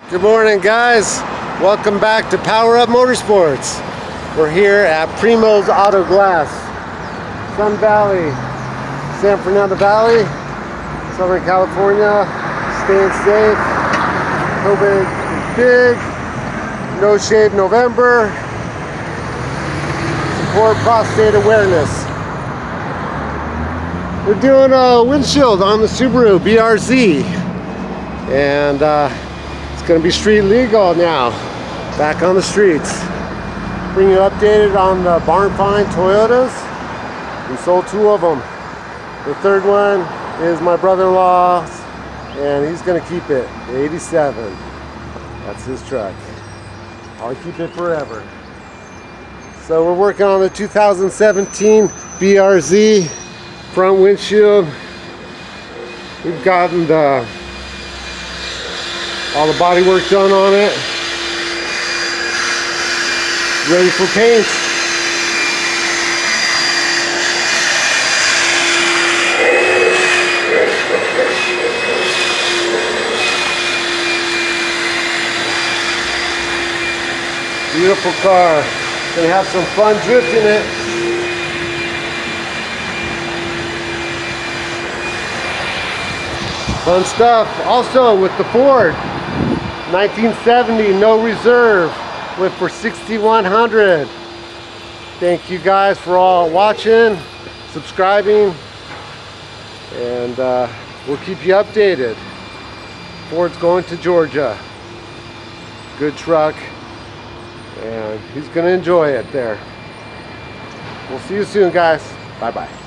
Good morning, guys. Welcome back to Power Up Motorsports. We're here at Primo's Auto Glass, Sun Valley, San Fernando Valley, Southern California. Staying safe. COVID is big. No Shave November. Support prostate awareness. We're doing a windshield on the Subaru BRZ, and it's going to be street legal now. Back on the streets. Bring you updated on the barn find Toyotas. We sold 2 of them. The third one is my brother-in-law's, and he's going to keep it. The 87. That's his truck. I'll keep it forever. So we're working on the 2017 BRZ front windshield. We've gotten all the body work done on it. Ready for paint. Beautiful car. Gonna have some fun drifting it. Fun stuff. Also with the Ford 1970 no reserve, went for $6,100. Thank you guys for all watching, subscribing, and we'll keep you updated. Ford's going to Georgia. Good truck, and he's gonna enjoy it there. We'll see you soon, guys. Bye bye.